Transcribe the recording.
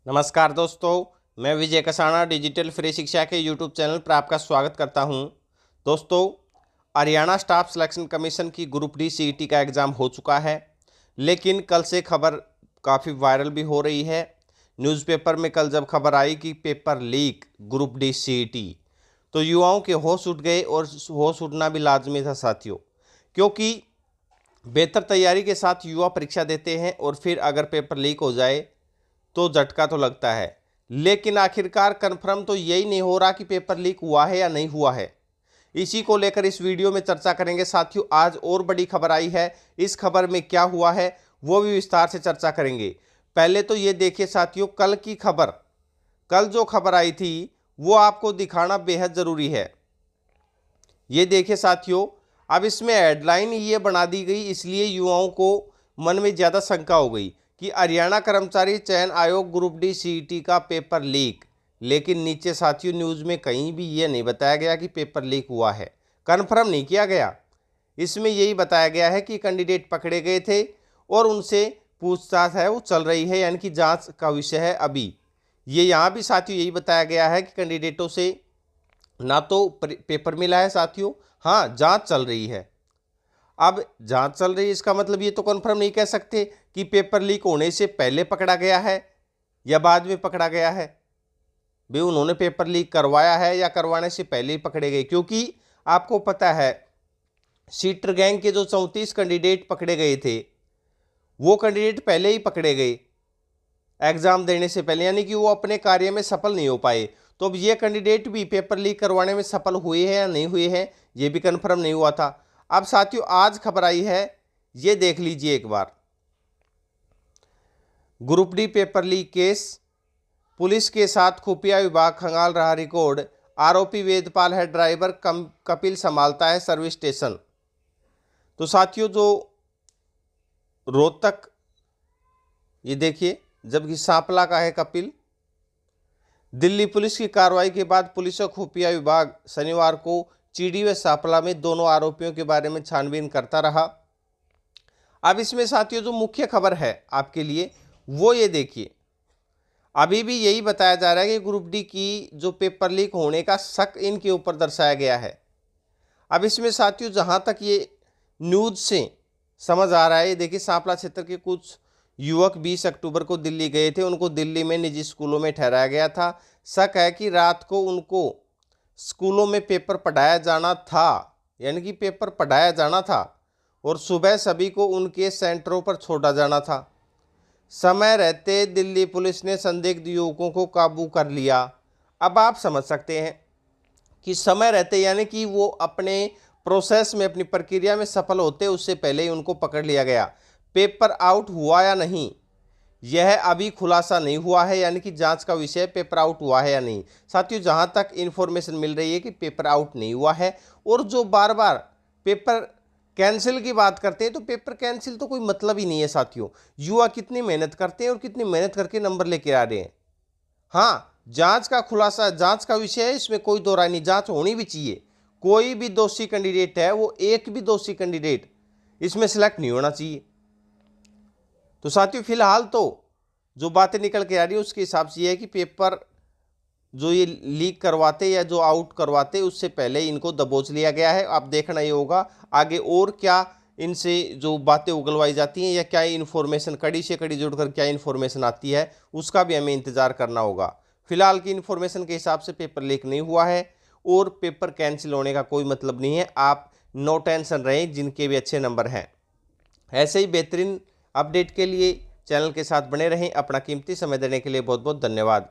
नमस्कार दोस्तों, मैं विजय कसाना डिजिटल फ्री शिक्षा के यूट्यूब चैनल पर आपका स्वागत करता हूं। दोस्तों, हरियाणा स्टाफ सिलेक्शन कमीशन की ग्रुप डी सीईटी का एग्ज़ाम हो चुका है, लेकिन कल से खबर काफ़ी वायरल भी हो रही है। न्यूज़पेपर में कल जब खबर आई कि paper leak group D CET, तो युवाओं के होश उठ गए और होश उठना भी लाजमी था साथियों, क्योंकि बेहतर तैयारी के साथ युवा परीक्षा देते हैं और फिर अगर पेपर लीक हो जाए तो झटका तो लगता है। लेकिन आखिरकार कंफर्म तो यही नहीं हो रहा कि पेपर लीक हुआ है या नहीं हुआ है। इसी को लेकर इस वीडियो में चर्चा करेंगे साथियों। आज और बड़ी खबर आई है, इस खबर में क्या हुआ है वो भी विस्तार से चर्चा करेंगे। पहले तो ये देखिए साथियों, कल की खबर, कल जो खबर आई थी वो आपको दिखाना बेहद ज़रूरी है। ये देखिए साथियों, अब इसमें हेडलाइन ये बना दी गई, इसलिए युवाओं को मन में ज़्यादा शंका हो गई कि हरियाणा कर्मचारी चयन आयोग ग्रुप डी सीईटी का पेपर लीक। लेकिन नीचे साथियों न्यूज़ में कहीं भी ये नहीं बताया गया कि पेपर लीक हुआ है, कन्फर्म नहीं किया गया। इसमें यही बताया गया है कि कैंडिडेट पकड़े गए थे और उनसे पूछताछ है वो चल रही है, यानी कि जांच का विषय है अभी। ये यहाँ भी साथियों यही बताया गया है कि कैंडिडेटों से ना तो पेपर मिला है साथियों, हाँ जांच चल रही है। अब जांच चल रही है इसका मतलब ये तो कन्फर्म नहीं कह सकते कि पेपर लीक होने से पहले पकड़ा गया है या बाद में पकड़ा गया है। भाई उन्होंने पेपर लीक करवाया है या करवाने से पहले ही पकड़े गए, क्योंकि आपको पता है सीटर गैंग के जो 34 कैंडिडेट पकड़े गए थे वो कैंडिडेट पहले ही पकड़े गए एग्जाम देने से पहले, यानी कि वो अपने कार्य में सफल नहीं हो पाए। तो अब ये कैंडिडेट भी पेपर लीक करवाने में सफल हुए हैं या नहीं हुए हैं ये भी कन्फर्म नहीं हुआ था। अब साथियों आज खबर आई है, ये देख लीजिए एक बार। Group D paper leak case, police के साथ खुफिया विभाग खंगाल रहा रिकॉर्ड, आरोपी वेदपाल है ड्राइवर, कपिल संभालता है सर्विस स्टेशन। तो साथियों जो रोहतक, ये देखिए, जबकि सांपला का है कपिल। दिल्ली पुलिस की कार्रवाई के बाद पुलिस और खुफिया विभाग शनिवार को चीड़ी व सांपला में दोनों आरोपियों के बारे में छानबीन करता रहा। अब इसमें साथियों जो मुख्य खबर है आपके लिए वो ये देखिए, अभी भी यही बताया जा रहा है कि ग्रुप डी की जो पेपर लीक होने का शक इनके ऊपर दर्शाया गया है। अब इसमें साथियों जहां तक ये न्यूज़ से समझ आ रहा है, ये देखिए सांपला क्षेत्र के कुछ युवक 20 अक्टूबर को दिल्ली गए थे, उनको दिल्ली में निजी स्कूलों में ठहराया गया था। शक है कि रात को उनको स्कूलों में पेपर पढ़ाया जाना था, यानी कि पेपर पढ़ाया जाना था और सुबह सभी को उनके सेंटरों पर छोड़ा जाना था। समय रहते दिल्ली पुलिस ने संदिग्ध युवकों को काबू कर लिया। अब आप समझ सकते हैं कि समय रहते यानी कि वो अपने प्रोसेस में, अपनी प्रक्रिया में सफल होते उससे पहले ही उनको पकड़ लिया गया। पेपर आउट हुआ या नहीं यह अभी खुलासा नहीं हुआ है, यानी कि जांच का विषय पेपर आउट हुआ है या नहीं। साथियों जहां तक इन्फॉर्मेशन मिल रही है कि पेपर आउट नहीं हुआ है, और जो बार बार पेपर कैंसिल की बात करते हैं तो पेपर कैंसिल तो कोई मतलब ही नहीं है साथियों। युवा कितनी मेहनत करते हैं और कितनी मेहनत करके नंबर लेके आ रहे हैं। हाँ, जांच का खुलासा, जांच का विषय है, इसमें कोई दो राय नहीं, जांच होनी भी चाहिए। कोई भी दोषी कैंडिडेट है, वो एक भी दोषी कैंडिडेट इसमें सिलेक्ट नहीं होना चाहिए। तो साथियों फिलहाल तो जो बातें निकल के आ रही है उसके हिसाब से ये है कि पेपर जो ये लीक करवाते या जो आउट करवाते उससे पहले इनको दबोच लिया गया है। अब देखना ये होगा आगे और क्या इनसे जो बातें उगलवाई जाती हैं या क्या इन्फॉर्मेशन कड़ी से कड़ी जुड़कर क्या इन्फॉर्मेशन आती है, उसका भी हमें इंतज़ार करना होगा। फिलहाल की इन्फॉर्मेशन के हिसाब से पेपर लीक नहीं हुआ है और पेपर कैंसिल होने का कोई मतलब नहीं है। आप नो टेंशन रहें जिनके भी अच्छे नंबर हैं। ऐसे ही बेहतरीन अपडेट के लिए चैनल के साथ बने रहें। अपना कीमती समय देने के लिए बहुत बहुत धन्यवाद।